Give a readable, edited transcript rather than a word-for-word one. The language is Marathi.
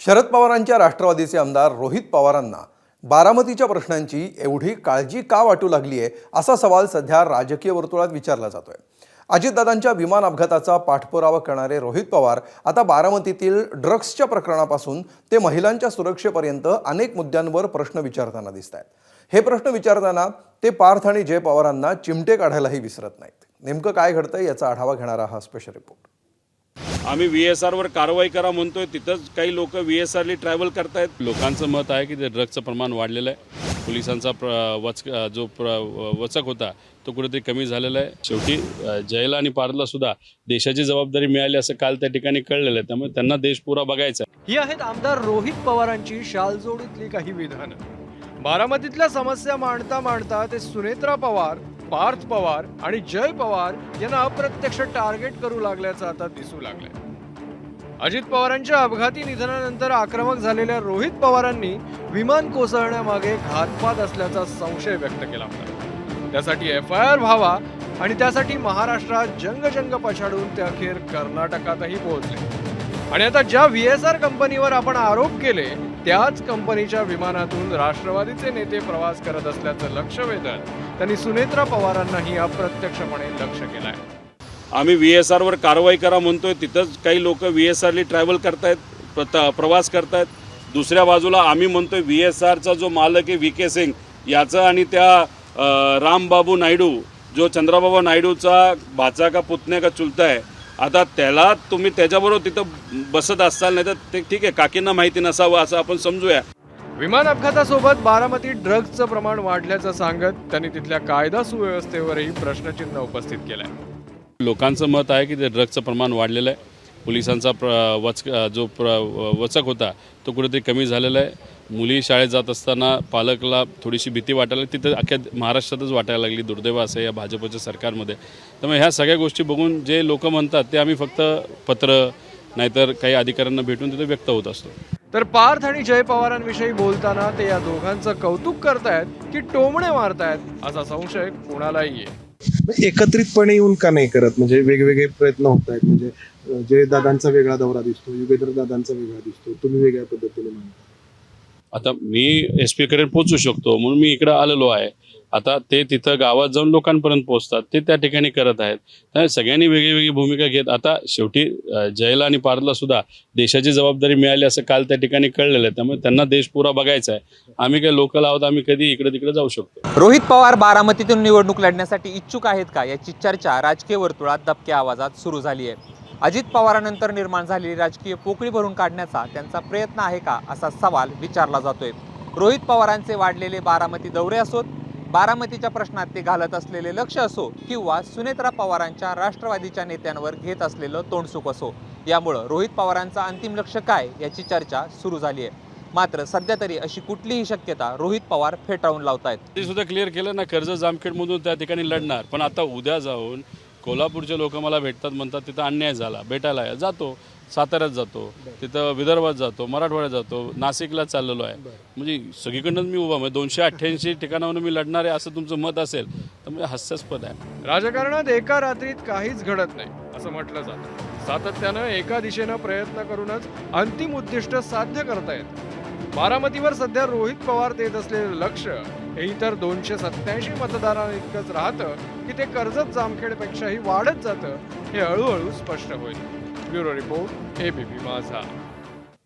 शरद पवारांच्या राष्ट्रवादीचे आमदार रोहित पवारांना बारामतीच्या प्रश्नांची एवढी काळजी का वाटू लागली आहे असा सवाल सध्या राजकीय वर्तुळात विचारला जातोय। अजितदादांच्या विमान अपघाताचा पाठपुरावा करणारे रोहित पवार आता बारामतीतील ड्रग्सच्या प्रकरणापासून ते महिलांच्या सुरक्षेपर्यंत अनेक मुद्द्यांवर प्रश्न विचारताना दिसतात। हे प्रश्न विचारताना ते पार्थ आणि जय पवारांना चिमटे काढायलाही विसरत नाहीत। नेमकं काय घडतंय याचा आढावा घेणारा हा स्पेशल रिपोर्ट। आम्ही VSR वर कारवाई करा म्हणतोय, तिथंच काही लोक VSRली ट्रॅव्हल करतायत। लोकांचं मत आहे की ते ड्रग्सचं प्रमाण वाढलेलं आहे। पोलिसांचा वचक होता तो कुठेतरी कमी झालेला आहे। शेवटी जयला आणि पार्थला सुद्धा देशाची जबाबदारी मिळाली असं काल त्या ठिकाणी कळलेलं आहे, त्यामुळे त्यांना देश पुरा बघायचा आहे। ही आहेत आमदार रोहित पवारांची शालजोडीतली काही विधानं। बारामतीतल्या समस्या मांडता मांडता ते सुनेत्रा पवार, पार्थ पवार आणि जय पवार यांना अप्रत्यक्ष टार्गेट करू लागल्याचं आता दिसू लागलंय। अजित पवारांच्या अपघाती निधनानंतर आक्रमक झालेल्या रोहित पवारांनी विमान कोसळण्यामागे घातपात असल्याचा संशय व्यक्त केला होता। त्यासाठी FIR व्हावा आणि त्यासाठी महाराष्ट्रात जंग पछाडून ते अखेर कर्नाटकातही पोहोचले। आणि आता ज्या VSR कंपनीवर आपण आरोप केले त्याच कंपनीच्या विमानातून राष्ट्रवादीचे नेते प्रवास करत असल्याचं लक्ष वेधत त्यांनी सुनेत्रा पवारांनाही अप्रत्यक्षपणे लक्ष केलंय। आम्ही VSR वर कारवाई करा म्हणतोय, तिथंच काही लोक VSRली ट्रॅव्हल करतायत, प्रवास करतायत। दुसऱ्या बाजूला आम्ही म्हणतोय VSRचा जो मालक आहे VK सिंग याचा आणि त्या रामबाबू नायडू जो चंद्रबाबू नायडूचा भाचा का पुतण्या का चुलता आहे, आता त्याला तुम्ही त्याच्याबरोबर तिथं बसत असाल, नाही तर ते ठीक आहे काकींना माहिती नसावं असं आपण समजूया। विमान अपघातासोबत बारामतीत ड्रग्सचं प्रमाण वाढल्याचं सांगत त्यांनी तिथल्या कायदा सुव्यवस्थेवरही प्रश्नचिन्ह उपस्थित केलंय। लोकांचं मत आहे की ते ड्रग्सचं प्रमाण वाढलेलं आहे। पोलिसांचा वचक होता तो कुठेतरी कमी झालेला आहे। मुली शाळेत जात असताना पालकला थोडीशी भीती वाटायला तिथं अख्ख्या महाराष्ट्रातच वाटायला लागली। दुर्दैव असं या भाजपच्या सरकारमध्ये। त्यामुळे ह्या सगळ्या गोष्टी बघून जे लोक म्हणतात ते आम्ही फक्त पत्र नाहीतर काही अधिकाऱ्यांना भेटून तिथे व्यक्त होत असतो। तर पार्थ आणि जय पवारांविषयी बोलताना ते या दोघांचं कौतुक करतायत की टोमणे मारतायत असा संशय कोणालाही आहे। एकत्रितपणे येऊन का नाही करत? म्हणजे वेगवेगळे प्रयत्न होत आहेत। म्हणजे जय दादांचा वेगळा दौरा दिसतो, युगेंद्र दादांचा वेगळा दिसतो, तुम्ही वेगळ्या पद्धतीने मानता। आता मी SP कडे पोहोचू शकतो म्हणून मी इकडे आलेलो आहे। आता ते तिथं गावात जाऊन लोकांपर्यंत पोहोचतात, ते त्या ठिकाणी करत आहेत। त्यामुळे सगळ्यांनी वेगळी भूमिका घेत आता शेवटी जयला आणि पार्थला सुद्धा देशाची जबाबदारी मिळाली असं काल त्या ठिकाणी कळलेलं आहे, त्यामुळे त्यांना देश पुरा बघायचा आहे। आम्ही काही लोकल आहोत, आम्ही कधी इकडे तिकडे जाऊ शकतो। रोहित पवार बारामतीतून निवडणूक लढण्यासाठी इच्छुक आहेत का याची चर्चा राजकीय वर्तुळात दबक्या आवाजात सुरू झाली आहे। अजित पवारांनंतर निर्माण झालेली राजकीय पोकळी भरून काढण्याचा त्यांचा प्रयत्न आहे का असा सवाल विचारला जातोय। रोहित पवारांचे वाढलेले बारामती दौरे असोत, बारामतीच्या प्रश्नात ते घालत असलेले लक्ष असो किंवा सुनेत्रा पवारांच्या राष्ट्रवादीच्या नेत्यांवर घेत असलेलं तोंडसुख असो, यामुळं रोहित पवारांचा अंतिम लक्ष काय याची चर्चा सुरू झाली आहे। मात्र सध्या तरी अशी कुठलीही शक्यता रोहित पवार फेटाळून लावतायत। ते सुद्धा क्लिअर केलं ना, कर्जत जामखेडमधून त्या ठिकाणी लढणार, पण आता उद्या जाऊन कोल्हापूरचे लोक मला भेटतात, म्हणतात तिथं अन्याय झाला, भेटायला जातो, साताऱ्यात जातो, तिथं विदर्भात जातो, मराठवाड्यात जातो, नाशिकला चाललेलो आहे। म्हणजे सगळीकडनंच मी उभा, म्हणजे 288 ठिकाणावरून मी लढणार आहे असं तुमचं मत असेल तर म्हणजे हास्यास्पद आहे। राजकारणात एका रात्रीत काहीच घडत नाही असं म्हटलं जातं। सातत्यानं एका दिशेनं प्रयत्न करूनच अंतिम उद्दिष्ट साध्य करतायत। बारामतीवर सध्या रोहित पवार देत असलेलं लक्ष हे इतर 287 मतदारांइतकंच राहतं की ते कर्जत जामखेडपेक्षाही वाढत जातं, हे हळूहळू स्पष्ट होईल। ब्युरो रिपोर्ट, ABP माझा।